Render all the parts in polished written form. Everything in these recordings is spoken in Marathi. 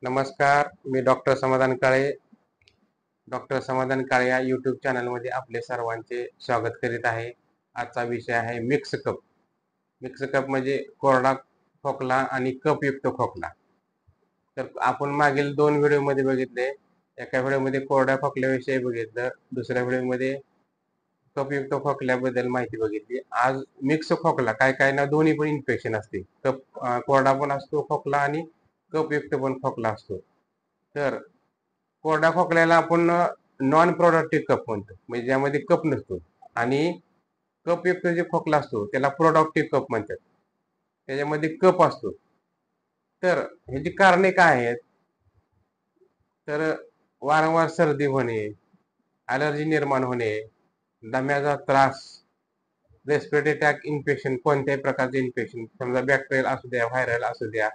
नमस्कार, मी डॉक्टर समाधान काळे. डॉक्टर समाधान काळे या यूट्यूब चॅनलमध्ये आपले सर्वांचे स्वागत करीत आहे. आजचा विषय आहे मिक्स कप. मिक्स कप म्हणजे कोरडा खोकला आणि कपयुक्त खोकला. तर आपण मागील 2 व्हिडिओमध्ये बघितले. एका व्हिडिओमध्ये कोरड्या खोकल्याविषयी बघितलं, दुसऱ्या व्हिडिओमध्ये कपयुक्त खोकल्याबद्दल माहिती बघितली. आज मिक्स खोकला, काय ना दोन्ही पण इन्फेक्शन असते. कोरडा पण असतो खोकला आणि कपयुक्त पण खोकला असतो. तर कोरड्या खोकल्याला आपण नॉन प्रोडक्टिव्ह कप म्हणतो, म्हणजे ज्यामध्ये कप नसतो. आणि कपयुक्त जे खोकला असतो त्याला प्रोडक्टिव्ह कप म्हणतात, त्याच्यामध्ये कप असतो. तर ह्याची कारणे काय आहेत? तर वारंवार सर्दी होणे, ॲलर्जी निर्माण होणे, दम्याचा त्रास, रेस्पिरेटरी ट्रॅक इन्फेक्शन, कोणत्याही प्रकारचे इन्फेक्शन, समजा बॅक्टेरियल असू द्या, व्हायरल असू द्या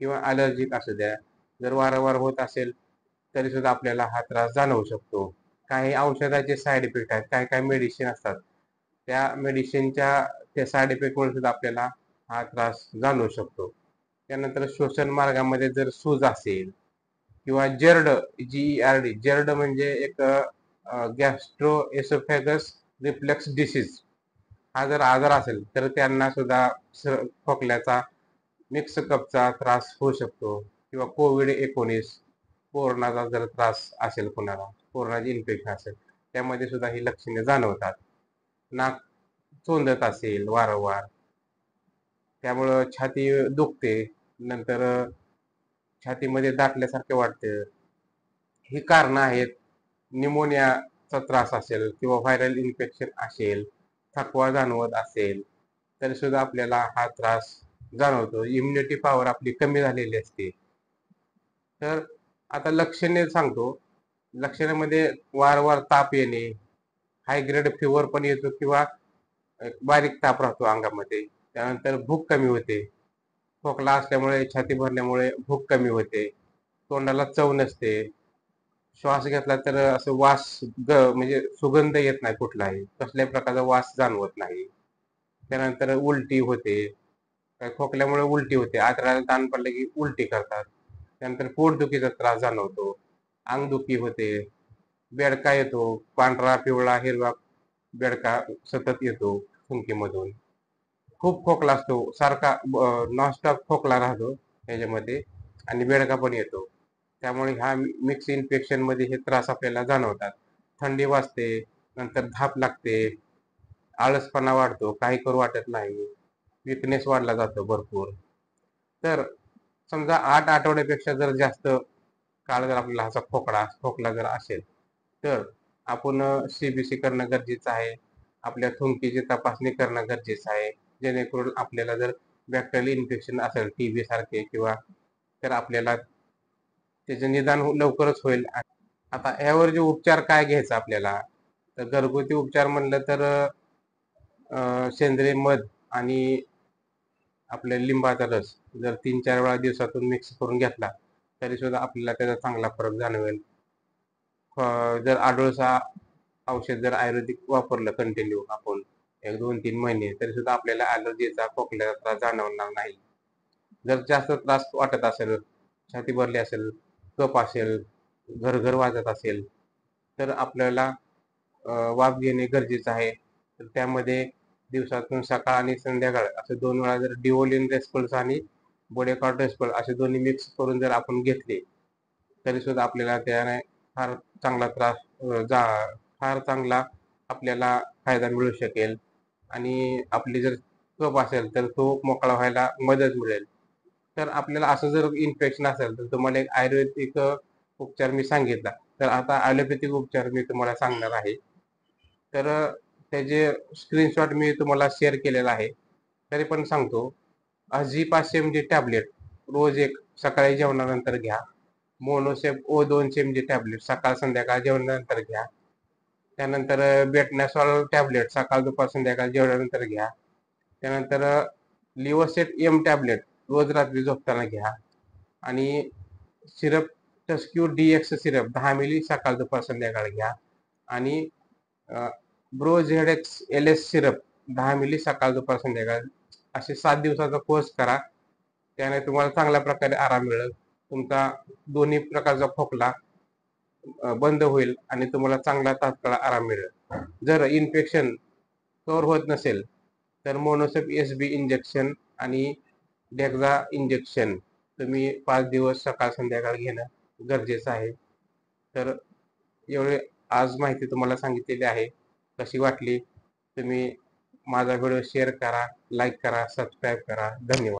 किंवा ॲलर्जिक असू द्या, जर वारंवार होत असेल तरी सुद्धा आपल्याला हा त्रास जाणवू शकतो. काही औषधाचे साईड इफेक्ट आहेत, काय मेडिसिन असतात, त्या मेडिसिनच्या त्या साईड इफेक्टमुळे सुद्धा आपल्याला हा त्रास जाणवू शकतो. त्यानंतर श्वसन मार्गामध्ये जर सूज असेल किंवा जर्ड, GERD, जर्ड म्हणजे एक गॅस्ट्रो एसोफॅगस रिफ्लेक्स डिसीज, हा जर आजार असेल तर त्यांना सुद्धा खोकल्याचा मिक्स कपचा त्रास होऊ शकतो. किंवा COVID-19 कोरोनाचा जर त्रास असेल, कुणाला कोरोनाची इन्फेक्शन असेल, त्यामध्ये सुद्धा ही लक्षणे जाणवतात. नाक चोंदत असेल वारंवार, त्यामुळं छाती दुखते, नंतर छातीमध्ये दाटल्यासारखे वाटते. ही कारणं आहेत. निमोनियाचा त्रास असेल किंवा व्हायरल इन्फेक्शन असेल, थकवा जाणवत असेल तरी सुद्धा आपल्याला हा त्रास जाणवतो. इम्युनिटी पॉवर आपली कमी झालेली असते. तर आता लक्षणे सांगतो. लक्षणामध्ये वारंवार ताप येणे, हाय ग्रेड फिवर पण येतो किंवा बारीक ताप राहतो अंगामध्ये. त्यानंतर भूक कमी होते. खोकला असल्यामुळे, छाती भरल्यामुळे भूक कमी होते. तोंडाला चव नसते. श्वास घेतला तर असं म्हणजे सुगंध येत नाही कुठलाही, कसल्याही प्रकारचा वास जाणवत नाही. त्यानंतर उलटी होते. खोकल्यामुळे उलटी होते. आतड्याला ताण पडलं की उलटी करतात. त्यानंतर पोटदुखीचा त्रास जाणवतो. अंगदुखी होते. बेडका येतो. पांढरा, पिवळा, हिरवा बेडका सतत येतो थुंकीमधून. खूप खोकला असतो, सारखा नॉनस्टॉप खोकला राहतो त्याच्यामध्ये, आणि बेडका पण येतो. त्यामुळे ह्या मिक्स इन्फेक्शन मध्ये हे त्रास आपल्याला जाणवतात. थंडी वाजते, नंतर धाप लागते, आळसपणा वाढतो, काही करू वाटत नाही, विकनेस वाढला जातो भरपूर. तर समजा 8 आठवड्यापेक्षा जर जास्त काळ जर आपल्याला असा खोकला जर असेल तर आपण CBC करणं गरजेचं आहे. आपल्या थुंकीची तपासणी करणं गरजेचं आहे, जेणेकरून आपल्याला जर बॅक्टेरियल इन्फेक्शन असेल, TB सारखे, किंवा तर आपल्याला त्याचं निदान लवकरच होईल. आता यावर जे उपचार काय घ्यायचा आपल्याला, तर घरगुती उपचार म्हणलं तर सेंद्रिय मध आणि आपल्या लिंबाचा रस जर 3-4 वेळा दिवसातून मिक्स करून घेतला तरी सुद्धा आपल्याला त्याचा चांगला फरक जाणवेल. जर आडूळसा औषध जर आयुर्वेदिक वापरलं कंटिन्यू आपण 1-2-3 महिने, तरी सुद्धा आपल्याला ॲलर्जीचा, खोकल्याचा त्रास जाणवणार नाही. जर जास्त त्रास वाटत असेल, छाती भरली असेल, कफ असेल, घरघर वाजत असेल, तर आपल्याला वाफ घेणे गरजेचं आहे. तर त्यामध्ये दिवसातून सकाळ आणि संध्याकाळ असं 2 वेळा जर डिओलिन रेस्पल्स आणि बोडेकॉर्ड रेस्पल्स असे दोन्ही मिक्स करून जर आपण घेतले तरी सुद्धा आपल्याला त्याने फार चांगला फार चांगला आपल्याला फायदा मिळू शकेल. आणि आपली जर कफ असेल तर तो मोकळा व्हायला मदत मिळेल. तर आपल्याला असं जर इन्फेक्शन असेल तर तुम्हाला एक आयुर्वेदिक उपचार मी सांगितला, तर आता ॲलोपॅथिक उपचार मी तुम्हाला सांगणार आहे. तर त्याचे स्क्रीनशॉट मी तुम्हाला शेअर केलेला आहे, तरी पण सांगतो. Azee mg टॅबलेट रोज एक सकाळी जेवणानंतर घ्या. मोनोसेप O2 mg टॅबलेट सकाळ संध्याकाळ जेवणानंतर घ्या. त्यानंतर बेटनॅसॉल टॅबलेट सकाळ दुपार संध्याकाळ जेवणानंतर घ्या. त्यानंतर लिओसेट M टॅबलेट रोज रात्री झोपताना घ्या. आणि सिरप टस्क्यू DX सिरप 10 मिली सकाळ दुपार संध्याकाळ घ्या. आणि ब्रोझेडेक्स LS सिरप 10 मिली सकाळ दुपार संध्याकाळ. असे 7 दिवसाचा कोर्स करा, त्याने तुम्हाला चांगल्या प्रकारे आराम मिळेल. तुमचा दोन्ही प्रकारचा खोकला बंद होईल आणि तुम्हाला चांगला तात्काळ आराम मिळेल. जर इन्फेक्शन कव्हर होत नसेल तर मोनोसेप SB इंजेक्शन आणि डेक्झा इंजेक्शन तुम्ही 5 दिवस सकाळ संध्याकाळ घेणं गरजेचं आहे. तर एवढे आज माहिती तुम्हाला सांगितलेली आहे. कशी वाटली तुम्ही माझा व्हिडिओ शेअर करा, लाईक करा, सबस्क्राईब करा. धन्यवाद.